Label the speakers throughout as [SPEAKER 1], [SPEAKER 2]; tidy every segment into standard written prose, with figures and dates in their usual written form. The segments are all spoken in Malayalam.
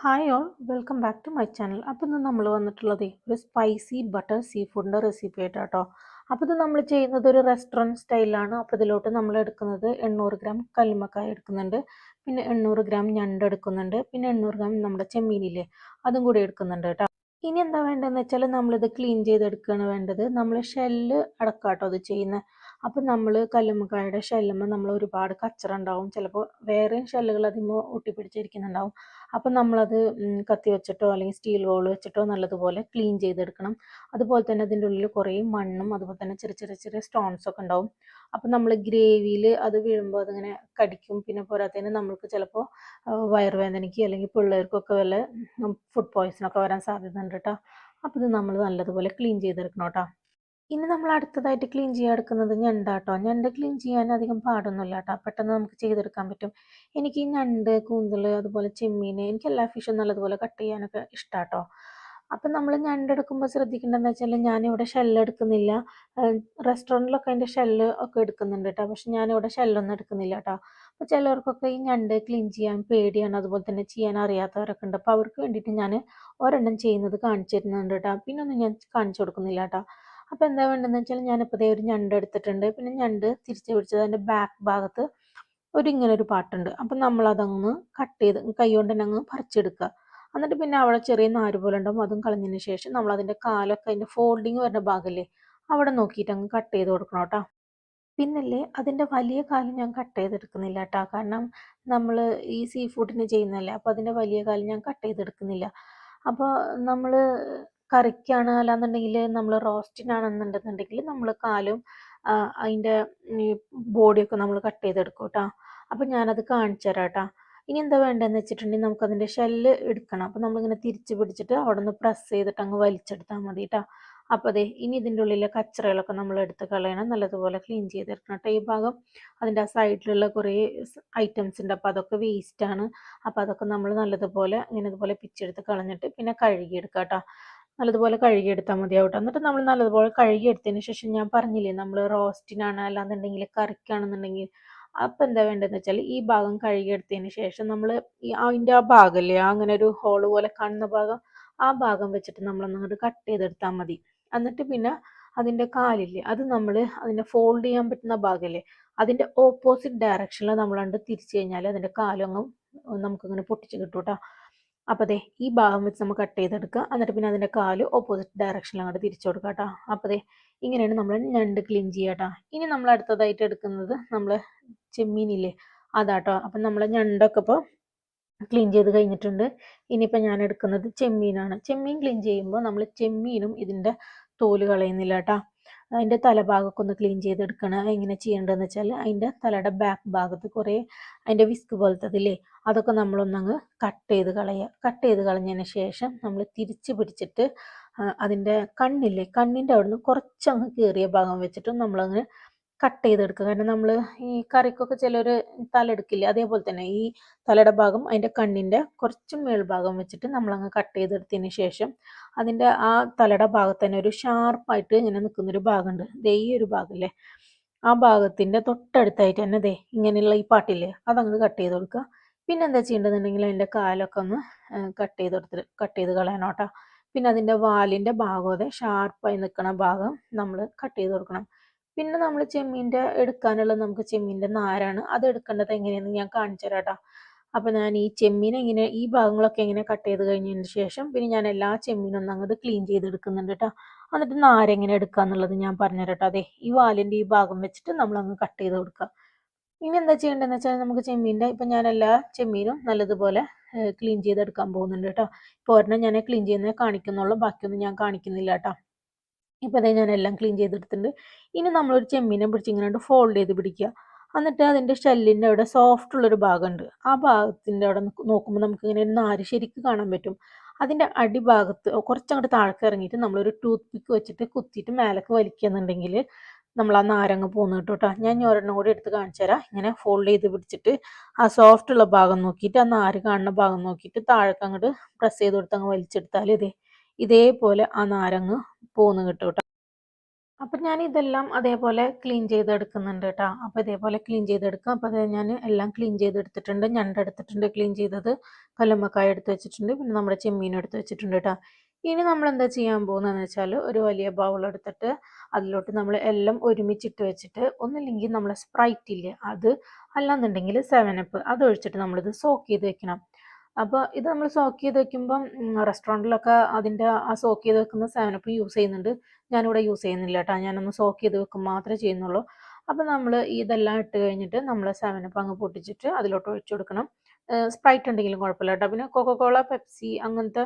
[SPEAKER 1] Hi all welcome back to my channel. അപ്പോൾ ഇന്ന് നമ്മൾ വന്നിട്ടുള്ളത് ഒരു സ്പൈസി ബട്ടർ സീ ഫുഡിൻ്റെ റെസിപ്പി ആയിട്ടാട്ടോ. അപ്പോൾ ഇത് നമ്മൾ ചെയ്യുന്നത് ഒരു റെസ്റ്റോറൻറ്റ് സ്റ്റൈലാണ്. അപ്പോൾ ഇതിലോട്ട് നമ്മൾ എടുക്കുന്നത് 800 ഗ്രാം കല്ലുമ്മക്കായ എടുക്കുന്നുണ്ട്, പിന്നെ 800 ഗ്രാം ഞണ്ട് എടുക്കുന്നുണ്ട്, പിന്നെ 800 ഗ്രാം നമ്മുടെ ചെമ്മീനില്ലേ അതും കൂടി എടുക്കുന്നുണ്ട് കേട്ടോ. ഇനി എന്താ വേണ്ടതെന്ന് വെച്ചാൽ നമ്മളിത് ക്ലീൻ ചെയ്തെടുക്കുകയാണ് വേണ്ടത്. നമ്മൾ ഷെല്ല് അടക്കാട്ടോ അത് ചെയ്യുന്നത്. അപ്പം നമ്മൾ കല്ലുമ്മക്കായുടെ ഷെല്ലുമ്പോൾ നമ്മൾ ഒരുപാട് കച്ചറ ഉണ്ടാവും, ചിലപ്പോൾ വേറെ ഷെല്ലുകൾ അതിന്മേൽ ഒട്ടിപ്പിടിച്ചിരിക്കുന്നുണ്ടാവും. അപ്പം നമ്മളത് കത്തി വെച്ചിട്ടോ അല്ലെങ്കിൽ സ്റ്റീൽ ബൗൾ വെച്ചിട്ടോ നല്ലതുപോലെ ക്ലീൻ ചെയ്തെടുക്കണം. അതുപോലെ തന്നെ അതിൻ്റെ ഉള്ളിൽ കുറേ മണ്ണും അതുപോലെ തന്നെ ചെറിയ ചെറിയ ചെറിയ സ്റ്റോൺസ് ഒക്കെ ഉണ്ടാവും. അപ്പം നമ്മൾ ഗ്രേവിയിൽ അത് വീഴുമ്പോൾ അതിങ്ങനെ കടിക്കും. പിന്നെ പോരാത്തതിന് നമ്മൾക്ക് ചിലപ്പോൾ വയറുവേദനയ്ക്ക് അല്ലെങ്കിൽ പിള്ളേർക്കൊക്കെ വല്ല ഫുഡ് പോയ്സണൊക്കെ വരാൻ സാധ്യത ഉണ്ട് കേട്ടോ. അപ്പോൾ ഇത് നമ്മൾ നല്ലതുപോലെ ക്ലീൻ ചെയ്തെടുക്കണം കേട്ടോ. ഇനി നമ്മൾ അടുത്തതായിട്ട് ക്ലീൻ ചെയ്യാൻ എടുക്കുന്നത് ഞണ്ടാട്ടോ. ഞണ്ട് ക്ലീൻ ചെയ്യാൻ അധികം പാടൊന്നുമില്ല കേട്ടോ, പെട്ടെന്ന് നമുക്ക് ചെയ്തെടുക്കാൻ പറ്റും. എനിക്ക് ഈ ഞണ്ട്, കൂന്തൽ, അതുപോലെ ചെമ്മീൻ, എനിക്ക് എല്ലാ ഫിഷും നല്ലതുപോലെ കട്ട് ചെയ്യാനൊക്കെ ഇഷ്ടാട്ടോ. അപ്പം നമ്മൾ ഞണ്ടെടുക്കുമ്പോൾ ശ്രദ്ധിക്കേണ്ടതെന്ന് വെച്ചാൽ ഞാനിവിടെ ഷെല്ല് എടുക്കുന്നില്ല. റെസ്റ്റോറൻറ്റിലൊക്കെ അതിൻ്റെ ഷെല്ല് ഒക്കെ എടുക്കുന്നുണ്ട് കേട്ടോ, പക്ഷെ ഞാനിവിടെ ഷെല്ലൊന്നും എടുക്കുന്നില്ല കേട്ടോ. അപ്പോൾ ചിലവർക്കൊക്കെ ഈ ഞണ്ട് ക്ലീൻ ചെയ്യാൻ പേടിയാണ്, അതുപോലെ തന്നെ ചെയ്യാൻ അറിയാത്തവരൊക്കെ ഉണ്ട്. അപ്പോൾ അവർക്ക് വേണ്ടിയിട്ട് ഞാൻ ഒരെണ്ണം ചെയ്യുന്നത് കാണിച്ചു തരുന്നുണ്ട് കേട്ടോ. പിന്നെ ഒന്നും ഞാൻ കാണിച്ചു കൊടുക്കുന്നില്ല കേട്ടോ. അപ്പോൾ എന്താ വേണ്ടതെന്ന് വെച്ചാൽ ഞാനിപ്പോൾ ദേ ഒരു ഞണ്ട് എടുത്തിട്ടുണ്ട്. പിന്നെ ഞണ്ട് തിരിച്ച് പിടിച്ചത് അതിൻ്റെ ബാക്ക് ഭാഗത്ത് ഇങ്ങനെ ഒരു പാട്ടുണ്ട്. അപ്പം നമ്മളതങ്ങ് കട്ട് ചെയ്ത് കൈ കൊണ്ട് തന്നെ അങ്ങ് പറിച്ചെടുക്കുക. എന്നിട്ട് പിന്നെ അവിടെ ചെറിയ നാര് പോലെ ഉണ്ടാവും, അതും കളഞ്ഞതിന് ശേഷം നമ്മളതിൻ്റെ കാലൊക്കെ അതിൻ്റെ ഫോൾഡിങ് വരുന്ന ഭാഗമില്ലേ അവിടെ നോക്കിയിട്ട് അങ്ങ് കട്ട് ചെയ്ത് കൊടുക്കണം കേട്ടോ. പിന്നല്ലേ അതിൻ്റെ വലിയ കാല് ഞാൻ കട്ട് ചെയ്തെടുക്കുന്നില്ല കേട്ടോ, കാരണം നമ്മൾ ഈ സീ ഫുഡിന് ചെയ്യുന്നതല്ലേ, അപ്പോൾ അതിൻ്റെ വലിയ കാല് ഞാൻ കട്ട് ചെയ്തെടുക്കുന്നില്ല. അപ്പോൾ നമ്മൾ കറിക്കാണ് അല്ലാന്നുണ്ടെങ്കിൽ നമ്മൾ റോസ്റ്റിനാണെന്നുണ്ടെന്നുണ്ടെങ്കിൽ നമ്മൾ കാലും അതിൻ്റെ ഈ ബോഡിയൊക്കെ നമ്മൾ കട്ട് ചെയ്തെടുക്കും കേട്ടോ. അപ്പോൾ ഞാനത് കാണിച്ചു തരാം കേട്ടോ. ഇനി എന്താ വേണ്ടതെന്ന് വെച്ചിട്ടുണ്ടെങ്കിൽ നമുക്കതിൻ്റെ ഷെല്ല് എടുക്കണം. അപ്പോൾ നമ്മളിങ്ങനെ തിരിച്ച് പിടിച്ചിട്ട് അവിടെ നിന്ന് പ്രസ് ചെയ്തിട്ട് അങ്ങ് വലിച്ചെടുത്താൽ മതി കേട്ടോ. അപ്പോൾ അതെ, ഇനി ഇതിൻ്റെ ഉള്ളിലെ കച്ചറകളൊക്കെ നമ്മൾ എടുത്ത് കളയണം, നല്ലതുപോലെ ക്ലീൻ ചെയ്തെടുക്കണം കേട്ടോ. ഈ ഭാഗം അതിൻ്റെ ആ സൈഡിലുള്ള കുറേ ഐറ്റംസ് ഉണ്ട്, അപ്പോൾ അതൊക്കെ വേസ്റ്റാണ്. അപ്പോൾ അതൊക്കെ നമ്മൾ നല്ലതുപോലെ ഇതുപോലെ പിച്ചെടുത്ത് കളഞ്ഞിട്ട് പിന്നെ കഴുകിയെടുക്കുക കേട്ടോ. നല്ലതുപോലെ കഴുകിയെടുത്താൽ മതിയാവും കേട്ടോ. എന്നിട്ട് നമ്മൾ നല്ലതുപോലെ കഴുകിയെടുത്തതിന് ശേഷം ഞാൻ പറഞ്ഞില്ലേ നമ്മൾ റോസ്റ്റിനാണ് അല്ലാന്നുണ്ടെങ്കിൽ കറിക്കാണെന്നുണ്ടെങ്കിൽ അപ്പം എന്താ വേണ്ടതെന്ന് വെച്ചാൽ ഈ ഭാഗം കഴുകിയെടുത്തതിന് ശേഷം നമ്മൾ ഈ അതിൻ്റെ ആ ഭാഗമില്ലേ അങ്ങനെ ഒരു ഹോള് പോലെ കാണുന്ന ഭാഗം, ആ ഭാഗം വെച്ചിട്ട് നമ്മളൊന്നങ്ങോട്ട് കട്ട് ചെയ്തെടുത്താൽ മതി. എന്നിട്ട് പിന്നെ അതിൻ്റെ കാലില്ലേ അത് നമ്മൾ അതിൻ്റെ ഫോൾഡ് ചെയ്യാൻ പറ്റുന്ന ഭാഗമില്ലേ അതിൻ്റെ ഓപ്പോസിറ്റ് ഡയറക്ഷനിൽ നമ്മളണ്ട് തിരിച്ചു കഴിഞ്ഞാൽ അതിൻ്റെ കാലൊന്നും നമുക്കിങ്ങനെ പൊട്ടിച്ച് കിട്ടും കേട്ടോ. അപ്പോൾ ദേ ഈ ഭാഗം വെച്ച് നമ്മൾ കട്ട് ചെയ്തെടുക്കുക. എന്നിട്ട് പിന്നെ അതിൻ്റെ കാല് ഓപ്പോസിറ്റ് ഡയറക്ഷനിൽ അങ്ങോട്ട് തിരിച്ചു കൊടുക്കുക കേട്ടോ. അപ്പോൾ ദേ ഇങ്ങനെയാണ് നമ്മൾ ഞണ്ട് ക്ലീൻ ചെയ്യുക കേട്ടോ. ഇനി നമ്മൾ അടുത്തതായിട്ട് എടുക്കുന്നത് നമ്മൾ ചെമ്മീനില്ലേ അതാട്ടോ. അപ്പം നമ്മൾ ഞണ്ടൊക്കെ ഇപ്പോൾ ക്ലീൻ ചെയ്ത് കഴിഞ്ഞിട്ടുണ്ട്. ഇനിയിപ്പോൾ ഞാൻ എടുക്കുന്നത് ചെമ്മീനാണ്. ചെമ്മീൻ ക്ലീൻ ചെയ്യുമ്പോൾ നമ്മൾ ചെമ്മീനും ഇതിൻ്റെ തോല് കളയുന്നില്ല കേട്ടോ. അതിൻ്റെ തലഭാഗമൊക്കെ ഒന്ന് ക്ലീൻ ചെയ്തെടുക്കണം. എങ്ങനെ ചെയ്യേണ്ടതെന്ന് വെച്ചാൽ അതിൻ്റെ തലയുടെ ബാക്ക് ഭാഗത്ത് കുറേ അതിൻ്റെ വിസ്ക് പോലത്തതില്ലേ അതൊക്കെ നമ്മളൊന്നങ്ങ് കട്ട് ചെയ്ത് കളയുക. കട്ട് ചെയ്ത് കളഞ്ഞതിന് ശേഷം നമ്മൾ തിരിച്ച് പിടിച്ചിട്ട് അതിൻ്റെ കണ്ണില്ലേ കണ്ണിൻ്റെ അവിടുന്ന് കുറച്ചങ്ങ് കീറിയ ഭാഗം വെച്ചിട്ട് നമ്മളങ്ങ് കട്ട് ചെയ്തെടുക്കുക. കാരണം നമ്മൾ ഈ കറിക്കൊക്കെ ചിലർ തല എടുക്കില്ലേ, അതേപോലെ തന്നെ ഈ തലയുടെ ഭാഗം അതിൻ്റെ കണ്ണിൻ്റെ കുറച്ച് മേൽഭാഗം വെച്ചിട്ട് നമ്മളങ്ങ് കട്ട് ചെയ്തെടുത്തതിന് ശേഷം അതിൻ്റെ ആ തലയുടെ ഭാഗത്ത് തന്നെ ഒരു ഷാർപ്പായിട്ട് ഇങ്ങനെ നിൽക്കുന്നൊരു ഭാഗമുണ്ട്. ദേ ഈ ഒരു ഭാഗമല്ലേ ആ ഭാഗത്തിൻ്റെ തൊട്ടടുത്തായിട്ട് തന്നെ ദേ ഇങ്ങനെയുള്ള ഈ പാട്ടില്ലേ അതങ്ങ് കട്ട് ചെയ്ത് കൊടുക്കുക. പിന്നെ എന്താ ചെയ്യേണ്ടതെന്നുണ്ടെങ്കിൽ അതിൻ്റെ കാലൊക്കെ ഒന്ന് കട്ട് ചെയ്ത് കളയണം. പിന്നെ അതിൻ്റെ വാലിൻ്റെ ഭാഗം അതെ ഷാർപ്പായി നിൽക്കുന്ന ഭാഗം നമ്മൾ കട്ട് ചെയ്ത് കൊടുക്കണം. പിന്നെ നമ്മൾ ചെമ്മീൻ്റെ എടുക്കാനുള്ളത് നമുക്ക് ചെമ്മീൻ്റെ നാരാണ്. അത് എടുക്കേണ്ടത് എങ്ങനെയാണെന്ന് ഞാൻ കാണിച്ചു തരാം കേട്ടോ. അപ്പോൾ ഞാൻ ഈ ചെമ്മീൻ എങ്ങനെ ഈ ഭാഗങ്ങളൊക്കെ എങ്ങനെ കട്ട് ചെയ്ത് കഴിഞ്ഞതിന് ശേഷം പിന്നെ ഞാൻ എല്ലാ ചെമ്മീനും ഒന്ന് അങ്ങോട്ട് ക്ലീൻ ചെയ്തെടുക്കുന്നുണ്ട് കേട്ടോ. എന്നിട്ട് നാരെങ്ങനെ എടുക്കുക എന്നുള്ളത് ഞാൻ പറഞ്ഞുതരാം കേട്ടോ. അതെ ഈ വാലിൻ്റെ ഈ ഭാഗം വെച്ചിട്ട് നമ്മളങ്ങ് കട്ട് ചെയ്ത് കൊടുക്കുക. ഇനി എന്താ ചെയ്യേണ്ടതെന്ന് വെച്ചാൽ നമുക്ക് ചെമ്മീൻ്റെ ഇപ്പം ഞാൻ എല്ലാ ചെമ്മീനും നല്ലതുപോലെ ക്ലീൻ ചെയ്തെടുക്കാൻ പോകുന്നുണ്ട് കേട്ടോ. ഇപ്പോൾ ഒരെണ്ണം ഞാൻ ക്ലീൻ ചെയ്യുന്നത് കാണിക്കുന്നുള്ളൂ, ബാക്കിയൊന്നും ഞാൻ കാണിക്കുന്നില്ല കേട്ടോ. ഇപ്പോൾ അതേ ഞാൻ എല്ലാം ക്ലീൻ ചെയ്തെടുത്തിട്ടുണ്ട്. ഇനി നമ്മളൊരു ചെമ്മീനെ പിടിച്ച് ഇങ്ങനെ ഫോൾഡ് ചെയ്ത് പിടിക്കുക. എന്നിട്ട് അതിൻ്റെ ഷെല്ലിൻ്റെ അവിടെ സോഫ്റ്റ് ഉള്ളൊരു ഭാഗമുണ്ട്, ആ ഭാഗത്തിൻ്റെ അവിടെ നോക്കുമ്പോൾ നമുക്ക് ഇങ്ങനെ ഒരു നാര് ശരിക്ക് കാണാൻ പറ്റും. അതിൻ്റെ അടിഭാഗത്ത് കുറച്ചങ്ങോട്ട് താഴേക്ക് ഇറങ്ങിയിട്ട് നമ്മളൊരു ടൂത്ത് പിക്ക് വെച്ചിട്ട് കുത്തിയിട്ട് മേലേക്ക് വലിക്കുകയെന്നുണ്ടെങ്കിൽ നമ്മൾ ആ നാരങ്ങ പോകുന്നു കേട്ടോ. ഞാൻ ഇനി ഒരെണ്ണം കൂടി എടുത്ത് കാണിച്ചു തരാം. ഇങ്ങനെ ഫോൾഡ് ചെയ്ത് പിടിച്ചിട്ട് ആ സോഫ്റ്റ് ഉള്ള ഭാഗം നോക്കിയിട്ട് ആ നാര് കാണുന്ന ഭാഗം നോക്കിയിട്ട് താഴേക്ക് അങ്ങോട്ട് പ്രസ് ചെയ്ത് കൊടുത്ത് അങ്ങ് വലിച്ചെടുത്താൽ ഇതേപോലെ ആ നാരങ്ങ പോന്ന് കിട്ടും കേട്ടോ. അപ്പം ഞാൻ ഇതെല്ലാം അതേപോലെ ക്ലീൻ ചെയ്തെടുക്കുന്നുണ്ട് കേട്ടോ. അപ്പോൾ ഇതേപോലെ ക്ലീൻ ചെയ്തെടുക്കാം. അപ്പോൾ അത് ഞാൻ എല്ലാം ക്ലീൻ ചെയ്തെടുത്തിട്ടുണ്ട്. ഞണ്ട് എടുത്തിട്ടുണ്ട് ക്ലീൻ ചെയ്തത്, കല്ലുമ്മക്കായ എടുത്ത് വെച്ചിട്ടുണ്ട്, പിന്നെ നമ്മുടെ ചെമ്മീൻ എടുത്ത് വെച്ചിട്ടുണ്ട് കേട്ടോ. ഇനി നമ്മൾ എന്താ ചെയ്യാൻ പോകുന്നതെന്ന് വെച്ചാൽ ഒരു വലിയ ബൗൾ എടുത്തിട്ട് അതിലോട്ട് നമ്മൾ എല്ലാം ഒരുമിച്ചിട്ട് വെച്ചിട്ട് ഒന്നില്ലെങ്കിൽ നമ്മളെ സ്പ്രൈറ്റ് ഇല്ലേ അത്, അല്ലാന്നുണ്ടെങ്കിൽ 7up അതൊഴിച്ചിട്ട് നമ്മളിത് സോക്ക് ചെയ്ത് വെക്കണം. അപ്പോൾ ഇത് നമ്മൾ സോക്ക് ചെയ്ത് വെക്കുമ്പം റെസ്റ്റോറൻറ്റിലൊക്കെ അതിൻ്റെ ആ സോക്ക് ചെയ്ത് വെക്കുന്ന 7up യൂസ് ചെയ്യുന്നുണ്ട്. ഞാനിവിടെ യൂസ് ചെയ്യുന്നില്ല കേട്ടോ. ഞാനൊന്ന് സോക്ക് ചെയ്ത് വെക്കും മാത്രമേ ചെയ്യുന്നുള്ളൂ. അപ്പോൾ നമ്മൾ ഇതെല്ലാം ഇട്ട് കഴിഞ്ഞിട്ട് നമ്മൾ 7up അങ്ങ് പൊട്ടിച്ചിട്ട് അതിലോട്ട് ഒഴിച്ചു കൊടുക്കണം. സ്പ്രൈറ്റ് ഉണ്ടെങ്കിലും കുഴപ്പമില്ല കേട്ടോ. പിന്നെ കൊക്കക്കോള, പെപ്സി അങ്ങനത്തെ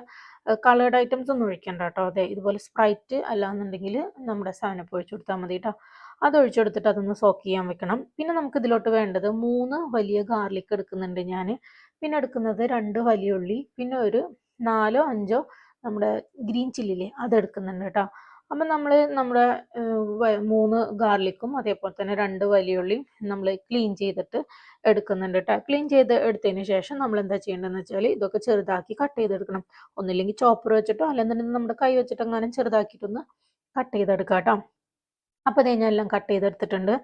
[SPEAKER 1] കളേർഡ് ഐറ്റംസ് ഒന്നും ഒഴിക്കണ്ട കേട്ടോ. അതെ, ഇതുപോലെ സ്പ്രൈറ്റ് അല്ലാന്നുണ്ടെങ്കിൽ നമ്മുടെ 7up ഒഴിച്ചു കൊടുത്താൽ മതി കേട്ടോ. അത് ഒഴിച്ചു കൊടുത്തിട്ട് അതൊന്ന് സോക്ക് ചെയ്യാൻ വെക്കണം. പിന്നെ നമുക്ക് ഇതിലോട്ട് വേണ്ടത് 3 വലിയ ഗാർലിക് എടുക്കുന്നുണ്ട് ഞാൻ. പിന്നെ എടുക്കുന്നത് 2 വലിയ ഉള്ളി, പിന്നെ ഒരു 4 5 നമ്മുടെ ഗ്രീൻ ചില്ലിയില്ലേ അതെടുക്കുന്നുണ്ട് കേട്ടോ. അപ്പം നമ്മൾ നമ്മുടെ 3 ഗാർലിക്കും അതേപോലെ തന്നെ 2 വലിയ ഉള്ളിയും നമ്മൾ ക്ലീൻ ചെയ്തിട്ട് എടുക്കുന്നുണ്ട് കേട്ടോ. ക്ലീൻ ചെയ്ത് എടുത്തതിന് ശേഷം നമ്മൾ എന്താ ചെയ്യേണ്ടതെന്ന് വെച്ചാൽ ഇതൊക്കെ ചെറുതാക്കി കട്ട് ചെയ്തെടുക്കണം. ഒന്നില്ലെങ്കിൽ ചോപ്പർ വെച്ചിട്ടോ അല്ലെന്നുണ്ടെങ്കിൽ നമ്മുടെ കൈ വെച്ചിട്ട് എങ്ങാനും ചെറുതാക്കിയിട്ടൊന്ന് കട്ട് ചെയ്തെടുക്കാം കേട്ടോ. അപ്പോൾ ദേ ഞാൻ എല്ലാം കട്ട് ചെയ്തെടുത്തിട്ടുണ്ട്.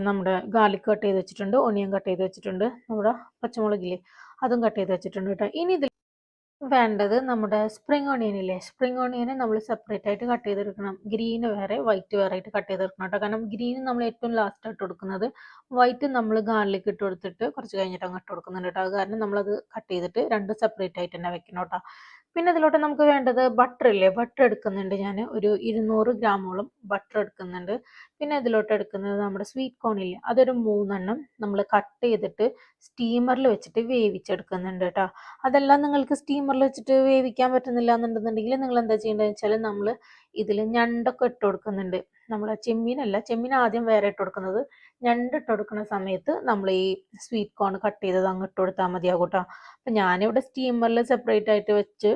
[SPEAKER 1] നമ്മുടെ ഗാർലിക് കട്ട് ചെയ്ത് വെച്ചിട്ടുണ്ട്, ഓണിയൻ കട്ട് ചെയ്ത് വെച്ചിട്ടുണ്ട്, നമ്മുടെ പച്ചമുളകില്ലേ അതും കട്ട് ചെയ്ത് വെച്ചിട്ടുണ്ട് കേട്ടോ. ഇനി ഇതിൽ വേണ്ടത് നമ്മുടെ സ്പ്രിംഗ് ഓണിയൻ ഇല്ലേ, സ്പ്രിംഗ് ഓണിയനെ നമ്മൾ സെപ്പറേറ്റ് ആയിട്ട് കട്ട് ചെയ്തെടുക്കണം. ഗ്രീന് വേറെ വൈറ്റ് വേറെ ആയിട്ട് കട്ട് ചെയ്തെടുക്കണം കേട്ടോ. കാരണം ഗ്രീൻ നമ്മൾ ഏറ്റവും ലാസ്റ്റ് ഇട്ട് കൊടുക്കുന്നത്, വൈറ്റ് നമ്മൾ ഗാർലിക് ഇട്ട് കൊടുത്തിട്ട് കുറച്ച് കഴിഞ്ഞിട്ട് അങ്ങ് ഇട്ട് കൊടുക്കുന്നുണ്ട് കേട്ടോ. അത് കാരണം നമ്മളത് കട്ട് ചെയ്തിട്ട് രണ്ട് സെപ്പറേറ്റ് ആയിട്ട് തന്നെ വെക്കണം കേട്ടോ. പിന്നെ ഇതിലോട്ട് നമുക്ക് വേണ്ടത് ബട്ടർ ഇല്ലേ, ബട്ടർ എടുക്കുന്നുണ്ട് ഞാൻ ഒരു 200 ഗ്രാമോളം ബട്ടർ എടുക്കുന്നുണ്ട്. പിന്നെ ഇതിലോട്ട് എടുക്കുന്നത് നമ്മുടെ സ്വീറ്റ് കോൺ ഇല്ലേ അതൊരു 3 നമ്മൾ കട്ട് ചെയ്തിട്ട് സ്റ്റീമറിൽ വെച്ചിട്ട് വേവിച്ചെടുക്കുന്നുണ്ട് കേട്ടോ. അതെല്ലാം നിങ്ങൾക്ക് സ്റ്റീമറിൽ വെച്ചിട്ട് വേവിക്കാൻ പറ്റുന്നില്ല എന്നുണ്ടെന്നുണ്ടെങ്കിൽ നിങ്ങൾ എന്താ ചെയ്യേണ്ടതെന്ന് വെച്ചാൽ നമ്മൾ ഇതിൽ ഞണ്ടൊക്കെ ഇട്ട് കൊടുക്കുന്നുണ്ട്. നമ്മൾ ചെമ്മീനല്ല, ചെമ്മീൻ ആദ്യം വേറെ ഇട്ട് കൊടുക്കുന്നത്, ഞണ്ട് ഇട്ട് കൊടുക്കുന്ന സമയത്ത് നമ്മൾ ഈ സ്വീറ്റ് കോൺ കട്ട് ചെയ്തത് അങ്ങ് ഇട്ട് കൊടുത്താൽ മതിയാകും കേട്ടോ. അപ്പം ഞാനിവിടെ സ്റ്റീമറിൽ സെപ്പറേറ്റ് ആയിട്ട് വെച്ച്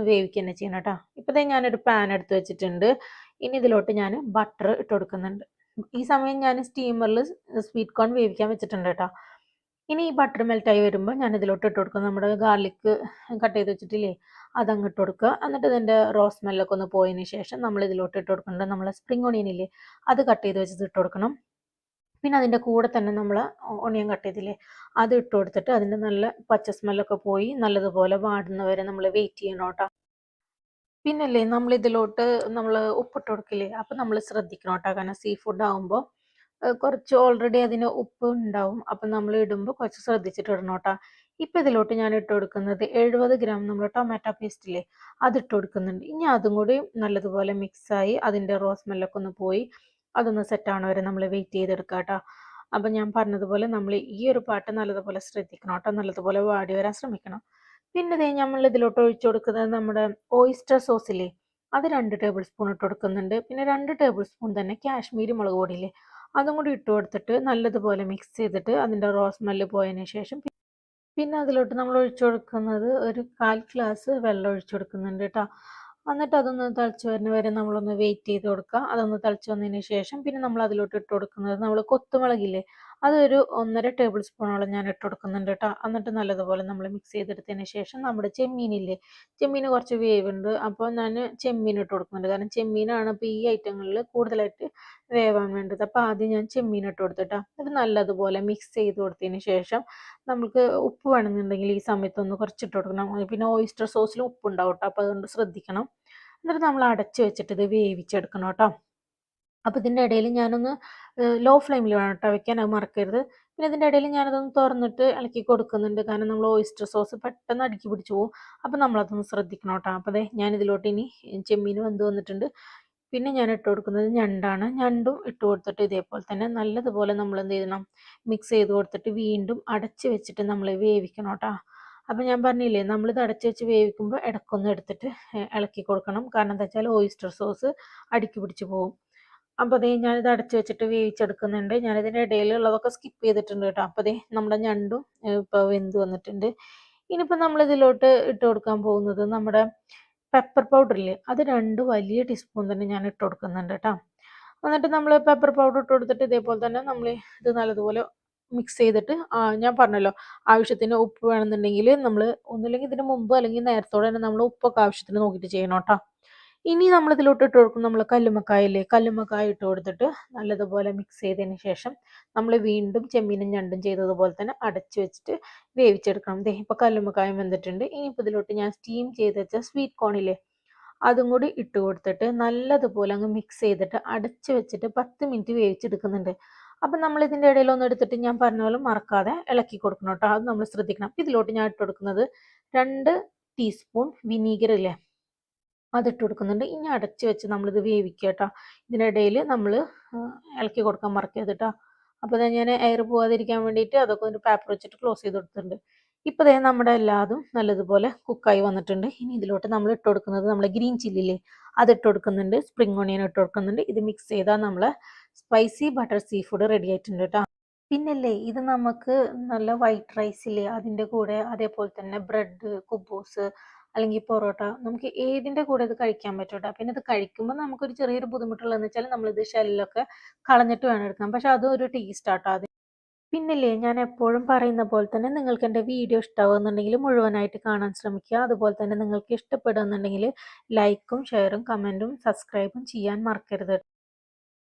[SPEAKER 1] വേവിക്കുക തന്നെ ചെയ്യണം കേട്ടോ. ഇപ്പോഴത്തെ ഞാനൊരു പാൻ എടുത്ത് വെച്ചിട്ടുണ്ട്. ഇനി ഇതിലോട്ട് ഞാൻ ബട്ടർ ഇട്ട് കൊടുക്കുന്നുണ്ട്. ഈ സമയം ഞാൻ സ്റ്റീമറിൽ സ്വീറ്റ് കോൺ വേവിക്കാൻ വെച്ചിട്ടുണ്ട് കേട്ടോ. ഇനി ഈ ബട്ടർ മെൽറ്റായി വരുമ്പോൾ ഞാൻ ഇതിലോട്ട് ഇട്ട് കൊടുക്കും നമ്മുടെ ഗാർലിക് കട്ട് ചെയ്ത് വെച്ചിട്ടില്ലേ അതങ്ങ് ഇട്ട് കൊടുക്കുക. എന്നിട്ട് ഇതിൻ്റെ റോസ് സ്മെല്ലൊക്കെ ഒന്ന് പോയതിന് ശേഷം നമ്മൾ ഇതിലോട്ട് ഇട്ട് കൊടുക്കേണ്ടത് നമ്മളെ സ്പ്രിംഗ് ഓണിയൻ ഇല്ലേ അത് കട്ട് ചെയ്ത് വെച്ചിട്ട് ഇട്ട് കൊടുക്കണം. പിന്നെ അതിൻ്റെ കൂടെ തന്നെ നമ്മൾ ഓണിയൻ കട്ട് ചെയ്തില്ലേ അത് ഇട്ട് കൊടുത്തിട്ട് അതിൻ്റെ നല്ല പച്ച സ്മെല്ലൊക്കെ പോയി നല്ലതുപോലെ വാടുന്നവരെ നമ്മൾ വെയിറ്റ് ചെയ്യണം കേട്ടോ. പിന്നല്ലേ നമ്മൾ ഇതിലോട്ട് നമ്മൾ ഉപ്പിട്ട് കൊടുക്കില്ലേ അപ്പം നമ്മൾ ശ്രദ്ധിക്കണം കേട്ടോ. കാരണം സീ ഫുഡ് ആകുമ്പോൾ കുറച്ച് ഓൾറെഡി അതിന് ഉപ്പ് ഉണ്ടാവും. അപ്പം നമ്മൾ ഇടുമ്പോൾ കുറച്ച് ശ്രദ്ധിച്ചിട്ട് ഇടണം കേട്ടോ. ഇപ്പം ഇതിലോട്ട് ഞാൻ ഇട്ട് കൊടുക്കുന്നത് 70 ഗ്രാം നമ്മൾ ടൊമാറ്റോ പേസ്റ്റ് ഇല്ലേ അതിട്ട് കൊടുക്കുന്നുണ്ട്. ഇനി അതും കൂടി നല്ലതുപോലെ മിക്സായി അതിൻ്റെ റോസ് സ്മെല്ലൊക്കെ ഒന്ന് പോയി അതൊന്ന് സെറ്റാവണ വരെ നമ്മൾ വെയിറ്റ് ചെയ്തെടുക്കാം കേട്ടോ. അപ്പം ഞാൻ പറഞ്ഞതുപോലെ നമ്മൾ ഈ ഒരു പാട്ട് നല്ലതുപോലെ ശ്രദ്ധിക്കണം കേട്ടോ. നല്ലതുപോലെ വാടി വരാൻ ശ്രമിക്കണം. പിന്നെ ദേ നമ്മൾ ഇതിലോട്ട് ഒഴിച്ചു കൊടുക്കുന്നത് നമ്മുടെ ഓയിസ്റ്റർ സോസ് ഇല്ലേ അത് 2 ടേബിൾ സ്പൂൺ ഇട്ട് കൊടുക്കുന്നുണ്ട്. പിന്നെ 2 ടേബിൾ സ്പൂൺ തന്നെ കാശ്മീരി മുളക് പൊടി ഇല്ലേ അതും കൂടി ഇട്ട് കൊടുത്തിട്ട് നല്ലതുപോലെ മിക്സ് ചെയ്തിട്ട് അതിൻ്റെ റോസ് സ്മെല്ല് പോയതിന് ശേഷം പിന്നെ അതിലോട്ട് നമ്മൾ ഒഴിച്ചു കൊടുക്കുന്നത് ഒരു 1/4 ഗ്ലാസ് വെള്ളം ഒഴിച്ചു കൊടുക്കുന്നുണ്ട് കേട്ടോ. എന്നിട്ട് അതൊന്ന് തിളച്ച് വരുന്ന വരെ നമ്മളൊന്ന് വെയിറ്റ് ചെയ്ത് കൊടുക്കുക. അതൊന്ന് തിളച്ച് വന്നതിന് ശേഷം പിന്നെ നമ്മൾ അതിലോട്ട് ഇട്ട് കൊടുക്കുന്നത് നമ്മൾ കൊത്തുമുളകില്ലേ അതൊരു 1.5 ടേബിൾ സ്പൂണോളം ഞാൻ ഇട്ട് കൊടുക്കുന്നുണ്ട് കേട്ടോ. എന്നിട്ട് നല്ലതുപോലെ നമ്മൾ മിക്സ് ചെയ്തെടുത്തതിന് ശേഷം നമ്മുടെ ചെമ്മീനില്ലേ ചെമ്മീന് കുറച്ച് വേവുണ്ട് അപ്പോൾ ഞാൻ ചെമ്മീൻ ഇട്ട് കൊടുക്കുന്നുണ്ട്. കാരണം ചെമ്മീനാണ് ഇപ്പോൾ ഈ ഐറ്റങ്ങളിൽ കൂടുതലായിട്ട് വേവാൻ വേണ്ടത്. അപ്പോൾ ആദ്യം ഞാൻ ചെമ്മീൻ ഇട്ട് കൊടുത്തിട്ടാ അത് നല്ലതുപോലെ മിക്സ് ചെയ്ത് കൊടുത്തതിന് ശേഷം നമുക്ക് ഉപ്പ് വേണമെന്നുണ്ടെങ്കിൽ ഈ സമയത്തൊന്ന് കുറച്ചിട്ട് കൊടുക്കണം. പിന്നെ ഓയിസ്റ്റർ സോസിൽ ഉപ്പുണ്ടാവും കേട്ടോ. അപ്പോൾ അതുകൊണ്ട് ശ്രദ്ധിക്കണം. എന്നിട്ട് നമ്മൾ അടച്ച് വെച്ചിട്ട് ഇത് വേവിച്ചെടുക്കണം കേട്ടോ. അപ്പോൾ ഇതിൻ്റെ ഇടയിൽ ഞാനൊന്ന് ലോ ഫ്ലെയിമിൽ വേണം കേട്ടോ വെക്കാൻ, അത് മറക്കരുത്. പിന്നെ ഇതിൻ്റെ ഇടയിൽ ഞാനതൊന്ന് തുറന്നിട്ട് ഇളക്കി കൊടുക്കുന്നുണ്ട്. കാരണം നമ്മൾ ഓയിസ്റ്റർ സോസ് പെട്ടെന്ന് അടുക്കി പിടിച്ച് പോകും. അപ്പോൾ നമ്മളതൊന്ന് ശ്രദ്ധിക്കണം കേട്ടോ. അപ്പോൾ ദേ ഞാനിതിലോട്ട് ഇനി ചെമ്മീൻ വെന്ത് വന്നിട്ടുണ്ട്. പിന്നെ ഞാൻ ഇട്ട് കൊടുക്കുന്നത് ഞണ്ടാണ്. ഞണ്ടും ഇട്ട് കൊടുത്തിട്ട് ഇതേപോലെ തന്നെ നല്ലതുപോലെ നമ്മൾ എന്ത് ചെയ്യണം മിക്സ് ചെയ്ത് കൊടുത്തിട്ട് വീണ്ടും അടച്ച് വെച്ചിട്ട് നമ്മൾ വേവിക്കണം കേട്ടോ. അപ്പോൾ ഞാൻ പറഞ്ഞില്ലേ നമ്മളിത് അടച്ച് വെച്ച് വേവിക്കുമ്പോൾ ഇടയ്ക്കൊന്ന് എടുത്തിട്ട് ഇളക്കി കൊടുക്കണം. കാരണം എന്താ വെച്ചാൽ ഓയിസ്റ്റർ സോസ് അടുക്കി പിടിച്ച് പോകും. അപ്പോൾ ദേ ഞാനിത് അടച്ച് വെച്ചിട്ട് വേവിച്ചെടുക്കുന്നുണ്ട്. ഞാനിതിൻ്റെ ഇടയിലുള്ളതൊക്കെ സ്കിപ്പ് ചെയ്തിട്ടുണ്ട് കേട്ടോ. അപ്പോൾ ദേ നമ്മുടെ ഞണ്ടും ഇപ്പോൾ വെന്ത് വന്നിട്ടുണ്ട്. ഇനിയിപ്പോൾ നമ്മളിതിലോട്ട് ഇട്ട് കൊടുക്കാൻ പോകുന്നത് നമ്മുടെ പെപ്പർ പൗഡർ ഇല്ലേ അത് 2 വലിയ ടീസ്പൂൺ തന്നെ ഞാൻ ഇട്ട് കൊടുക്കുന്നുണ്ട് കേട്ടോ. എന്നിട്ട് നമ്മൾ പെപ്പർ പൗഡർ ഇട്ട് കൊടുത്തിട്ട് ഇതേപോലെ തന്നെ നമ്മൾ ഇത് നല്ലതുപോലെ മിക്സ് ചെയ്തിട്ട് ഞാൻ പറഞ്ഞല്ലോ ആവശ്യത്തിന് ഉപ്പ് വേണമെന്നുണ്ടെങ്കിൽ നമ്മൾ ഒന്നുമില്ലെങ്കിൽ ഇതിന് മുമ്പ് അല്ലെങ്കിൽ നേരത്തോടെ തന്നെ നമ്മൾ ഉപ്പൊക്കെ ആവശ്യത്തിന് നോക്കിയിട്ട് ചെയ്യണം കേട്ടോ. ഇനി നമ്മളിതിലോട്ട് ഇട്ട് കൊടുക്കും നമ്മൾ കല്ലുമ്മക്കായല്ലേ, കല്ലുമ്മക്കായ ഇട്ട് കൊടുത്തിട്ട് നല്ലതുപോലെ മിക്സ് ചെയ്തതിന് ശേഷം നമ്മൾ വീണ്ടും ചെമ്മീനും ഞണ്ടും ചെയ്തതുപോലെ തന്നെ അടച്ചു വെച്ചിട്ട് വേവിച്ചെടുക്കണം. ദേ ഇപ്പോൾ കല്ലുമ്മക്കായം വെന്തിട്ടുണ്ട്. ഇനിയിപ്പോൾ ഇതിലോട്ട് ഞാൻ സ്റ്റീം ചെയ്ത് വെച്ച സ്വീറ്റ് കോണില്ലേ, അതും കൂടി ഇട്ട് കൊടുത്തിട്ട് നല്ലതുപോലെ അങ്ങ് മിക്സ് ചെയ്തിട്ട് അടച്ചു വെച്ചിട്ട് 10 മിനിറ്റ് വേവിച്ചെടുക്കുന്നുണ്ട്. അപ്പം നമ്മൾ ഇതിൻ്റെ ഇടയിലൊന്നും എടുത്തിട്ട് ഞാൻ പറഞ്ഞ പോലെ മറക്കാതെ ഇളക്കി കൊടുക്കണം കേട്ടോ. അത് നമ്മൾ ശ്രദ്ധിക്കണം. അപ്പം ഇതിലോട്ട് ഞാൻ ഇട്ട് കൊടുക്കുന്നത് 2 ടീസ്പൂൺ വിനീഗർ ഇല്ലേ, അതിട്ട് കൊടുക്കുന്നുണ്ട്. ഇനി അടച്ച് വെച്ച് നമ്മളിത് വേവിക്കുക കേട്ടോ. ഇതിനിടയിൽ നമ്മൾ ഇളക്കി കൊടുക്കാൻ മറക്കരുത് കേട്ടോ. അപ്പോൾ ദേ ഞാൻ എയർ പോവാതിരിക്കാൻ വേണ്ടിയിട്ട് അതൊക്കെ ഒരു പേപ്പർ വെച്ചിട്ട് ക്ലോസ് ചെയ്ത് കൊടുത്തിട്ടുണ്ട്. ഇപ്പോൾ ദേ നമ്മുടെ എല്ലാതും നല്ലതുപോലെ കുക്കായി വന്നിട്ടുണ്ട്. ഇനി ഇതിലോട്ട് നമ്മൾ ഇട്ട് കൊടുക്കുന്നത് നമ്മളെ ഗ്രീൻ ചില്ലിയില്ലേ, അത് ഇട്ട് കൊടുക്കുന്നുണ്ട്. സ്പ്രിംഗ് ഓണിയൻ ഇട്ട് കൊടുക്കുന്നുണ്ട്. ഇത് മിക്സ് ചെയ്താൽ നമ്മളെ spicy butter sea food ready ആയിട്ടുണ്ട് കേട്ടോ. പിന്നല്ലേ ഇത് നമുക്ക് നല്ല വൈറ്റ് റൈസ് ഇല്ലേ അതിൻ്റെ കൂടെ, അതേപോലെ തന്നെ ബ്രെഡ്, കുബൂസ് അല്ലെങ്കിൽ പൊറോട്ട, നമുക്ക് ഏതിൻ്റെ കൂടെ ഇത് കഴിക്കാൻ പറ്റും കേട്ടോ. പിന്നെ ഇത് കഴിക്കുമ്പോൾ നമുക്കൊരു ചെറിയൊരു ബുദ്ധിമുട്ടുള്ളതെന്ന് വെച്ചാൽ നമ്മളിത് ഷെല്ലൊക്കെ കളഞ്ഞിട്ട് വേണം എടുക്കാൻ. പക്ഷെ അതും ഒരു ടേസ്റ്റ് ആട്ടോ അത്. പിന്നില്ലേ ഞാൻ എപ്പോഴും പറയുന്ന പോലെ തന്നെ നിങ്ങൾക്ക് എൻ്റെ വീഡിയോ ഇഷ്ടമാവുന്നുണ്ടെങ്കിൽ മുഴുവനായിട്ട് കാണാൻ ശ്രമിക്കുക. അതുപോലെ തന്നെ നിങ്ങൾക്ക് ഇഷ്ടപ്പെടുന്നുണ്ടെങ്കിൽ ലൈക്കും ഷെയറും കമൻറ്റും സബ്സ്ക്രൈബും ചെയ്യാൻ മറക്കരുത്.